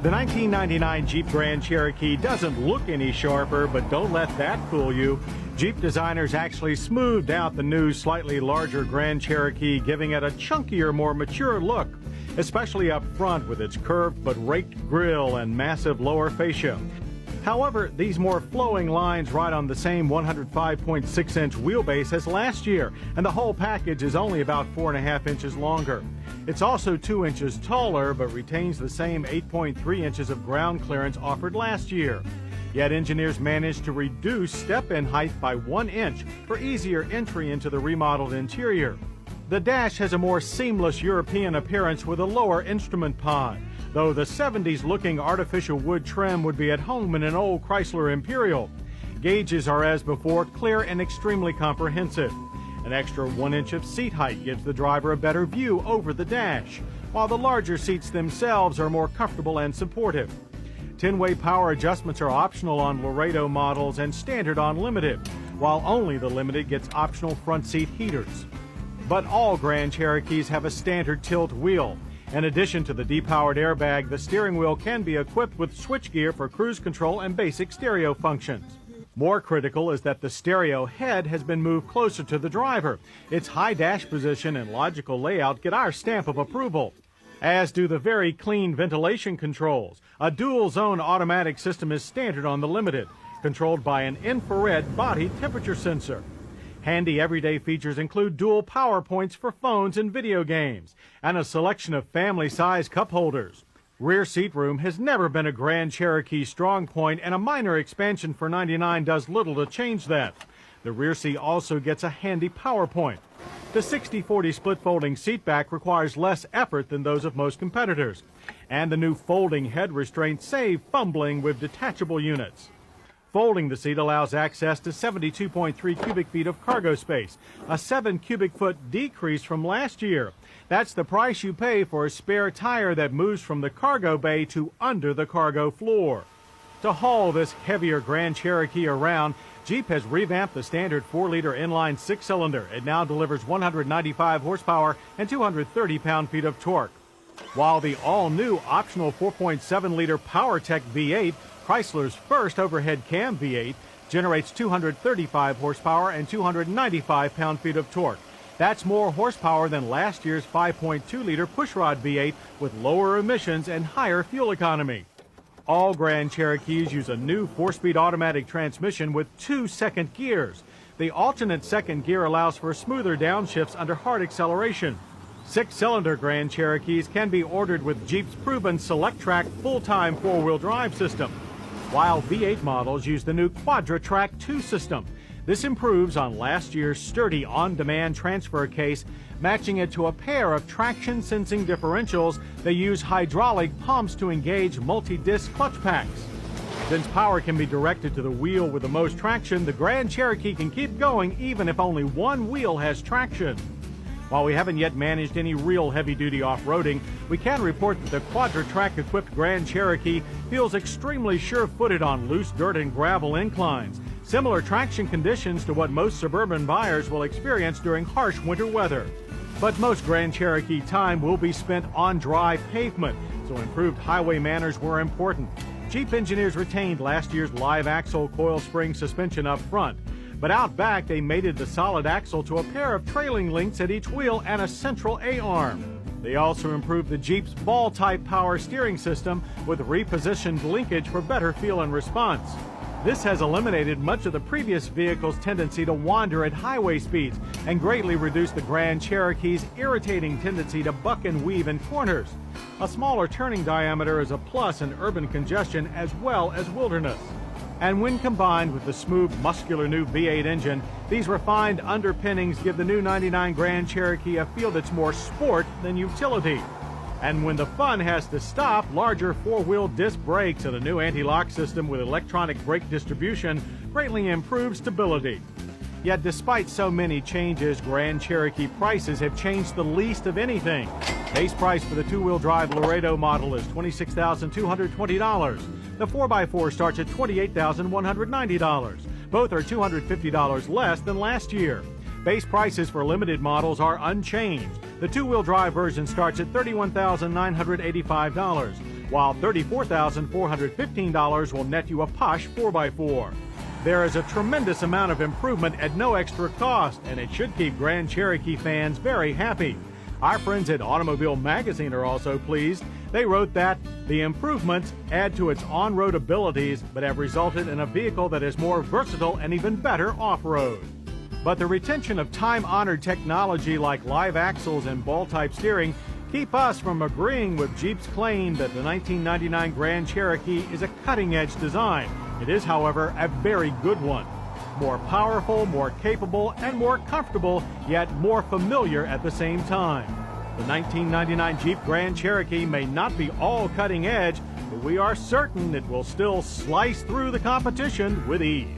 The 1999 Jeep Grand Cherokee doesn't look any sharper, but don't let that fool you. Jeep designers actually smoothed out the new, slightly larger Grand Cherokee, giving it a chunkier, more mature look, especially up front with its curved but raked grille and massive lower fascia. However, these more flowing lines ride on the same 105.6-inch wheelbase as last year, and the whole package is only about 4.5 inches longer. It's also 2 inches taller, but retains the same 8.3 inches of ground clearance offered last year. Yet engineers managed to reduce step-in height by 1 inch for easier entry into the remodeled interior. The dash has a more seamless European appearance with a lower instrument pod, though the 70s-looking artificial wood trim would be at home in an old Chrysler Imperial. Gauges are, as before, clear and extremely comprehensive. An extra 1 inch of seat height gives the driver a better view over the dash, while the larger seats themselves are more comfortable and supportive. 10-way power adjustments are optional on Laredo models and standard on Limited, while only the Limited gets optional front seat heaters. But all Grand Cherokees have a standard tilt wheel. In addition to the depowered airbag, the steering wheel can be equipped with switchgear for cruise control and basic stereo functions. More critical is that the stereo head has been moved closer to the driver. Its high dash position and logical layout get our stamp of approval, as do the very clean ventilation controls. A dual-zone automatic system is standard on the Limited, controlled by an infrared body temperature sensor. Handy everyday features include dual power points for phones and video games, and a selection of family-size cup holders. Rear seat room has never been a Grand Cherokee strong point, and a minor expansion for $99 does little to change that. The rear seat also gets a handy power point. The 60/40 split folding seat back requires less effort than those of most competitors, and the new folding head restraints save fumbling with detachable units. Folding the seat allows access to 72.3 cubic feet of cargo space, a 7 cubic foot decrease from last year. That's the price you pay for a spare tire that moves from the cargo bay to under the cargo floor. To haul this heavier Grand Cherokee around, Jeep has revamped the standard 4-liter inline 6-cylinder. It now delivers 195 horsepower and 230 pound-feet of torque, while the all-new optional 4.7-liter PowerTech V8, Chrysler's first overhead cam V8, generates 235 horsepower and 295 pound-feet of torque. That's more horsepower than last year's 5.2-liter pushrod V8 with lower emissions and higher fuel economy. All Grand Cherokees use a new 4-speed automatic transmission with 2 second gears. The alternate second gear allows for smoother downshifts under hard acceleration. 6-cylinder Grand Cherokees can be ordered with Jeep's proven SelectTrack full-time 4-wheel drive system, while V8 models use the new QuadraTrack 2 system. This improves on last year's sturdy on-demand transfer case, matching it to a pair of traction-sensing differentials that use hydraulic pumps to engage multi-disc clutch packs. Since power can be directed to the wheel with the most traction, the Grand Cherokee can keep going even if only one wheel has traction. While we haven't yet managed any real heavy-duty off-roading, we can report that the QuadraTrack-equipped Grand Cherokee feels extremely sure-footed on loose dirt and gravel inclines, similar traction conditions to what most suburban buyers will experience during harsh winter weather. But most Grand Cherokee time will be spent on dry pavement, so improved highway manners were important. Jeep engineers retained last year's live axle coil spring suspension up front, but out back they mated the solid axle to a pair of trailing links at each wheel and a central A-arm. They also improved the Jeep's ball-type power steering system with repositioned linkage for better feel and response. This has eliminated much of the previous vehicle's tendency to wander at highway speeds and greatly reduced the Grand Cherokee's irritating tendency to buck and weave in corners. A smaller turning diameter is a plus in urban congestion as well as wilderness. And when combined with the smooth, muscular new V8 engine, these refined underpinnings give the new 99 Grand Cherokee a feel that's more sport than utility. And when the fun has to stop, larger 4-wheel disc brakes and a new anti-lock system with electronic brake distribution greatly improve stability. Yet despite so many changes, Grand Cherokee prices have changed the least of anything. Base price for the 2-wheel drive Laredo model is $26,220. The 4x4 starts at $28,190. Both are $250 less than last year. Base prices for limited models are unchanged. The 2-wheel drive version starts at $31,985. while $34,415 will net you a posh 4x4. There is a tremendous amount of improvement at no extra cost, and it should keep Grand Cherokee fans very happy. Our friends at Automobile Magazine are also pleased. They wrote that the improvements add to its on-road abilities, but have resulted in a vehicle that is more versatile and even better off-road. But the retention of time-honored technology like live axles and ball-type steering keep us from agreeing with Jeep's claim that the 1999 Grand Cherokee is a cutting-edge design. It is, however, a very good one. More powerful, more capable, and more comfortable, yet more familiar at the same time. The 1999 Jeep Grand Cherokee may not be all cutting edge, but we are certain it will still slice through the competition with ease.